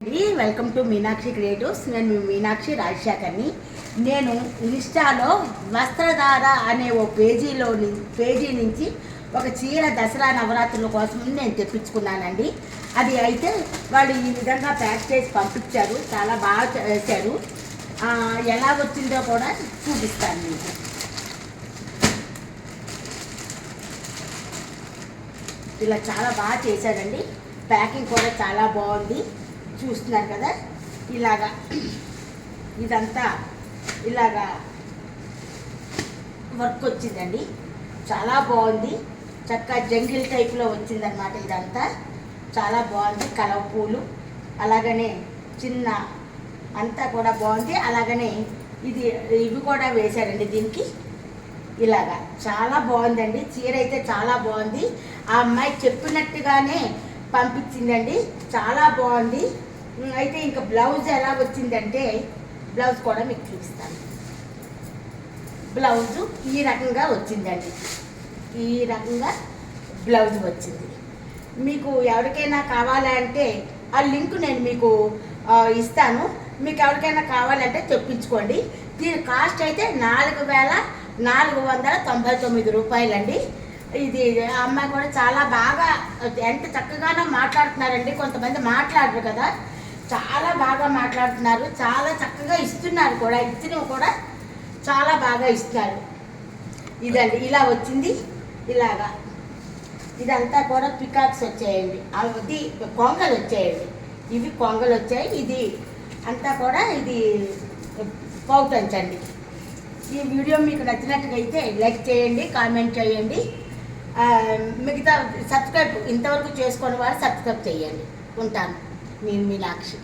Welcome to Meenakshi creatives. నేను మీ మీనాక్షి రాజశేఖర్ని. నేను ఇన్స్టాలో వస్త్రధార అనే ఓ పేజీ నుంచి ఒక చీర దసరా నవరాత్రుల కోసం నేను తెప్పించుకున్నానండి. అది అయితే వాళ్ళు ఈ విధంగా ప్యాక్ చేసి పంపించారు. చాలా బాగా చేశారు. ఎలా వచ్చిందో కూడా చూపిస్తాను మీకు. ఇలా చాలా బాగా చేశారండి. ప్యాకింగ్ కూడా చాలా బాగుంది. చూస్తున్నారు కదా, ఇలాగా ఇదంతా ఇలాగా వర్క్ వచ్చిందండి. చాలా బాగుంది. చక్కగా జంగిల్ టైప్లో వచ్చిందనమాట. ఇదంతా చాలా బాగుంది. కలవ పూలు అలాగనే చిన్న అంతా కూడా బాగుంది. అలాగనే ఇవి కూడా వేశారండి దీనికి. ఇలాగా చాలా బాగుందండి. చీర అయితే చాలా బాగుంది. ఆ అమ్మాయి చెప్పినట్టుగానే పంపించిందండి. చాలా బాగుంది. అయితే ఇంకా బ్లౌజ్ ఎలా వచ్చిందంటే, బ్లౌజ్ కూడా మీకు చూపిస్తాను. బ్లౌజు ఈ రకంగా వచ్చిందండి. ఈ రకంగా బ్లౌజ్ వచ్చింది. మీకు ఎవరికైనా కావాలంటే ఆ లింక్ నేను మీకు ఇస్తాను. మీకు ఎవరికైనా కావాలంటే తెప్పించుకోండి. దీని కాస్ట్ అయితే 4,499 రూపాయలండి. ఇది అమ్మాయి కూడా చాలా బాగా ఎంత చక్కగానో మాట్లాడుతున్నారండి. కొంతమంది మాట్లాడరు కదా, చాలా బాగా మాట్లాడుతున్నారు. చాలా చక్కగా ఇస్తున్నారు కూడా. ఇచ్చినవి కూడా చాలా బాగా ఇస్తున్నారు. ఇదండి ఇలా వచ్చింది. ఇలాగా ఇదంతా కూడా పికాక్స్ వచ్చాయండి. అది కొంగలు వచ్చాయండి. ఇవి కొంగలు వచ్చాయి. ఇది అంతా కూడా ఇది పౌటంచండి. ఈ వీడియో మీకు నచ్చినట్టుగా అయితే లైక్ చేయండి, కామెంట్ చేయండి. మిగతా సబ్స్క్రైబ్ ఇంతవరకు చేసుకుని వారు సబ్స్క్రైబ్ చేయండి. ఉంటాను. నేను మీనాక్షి.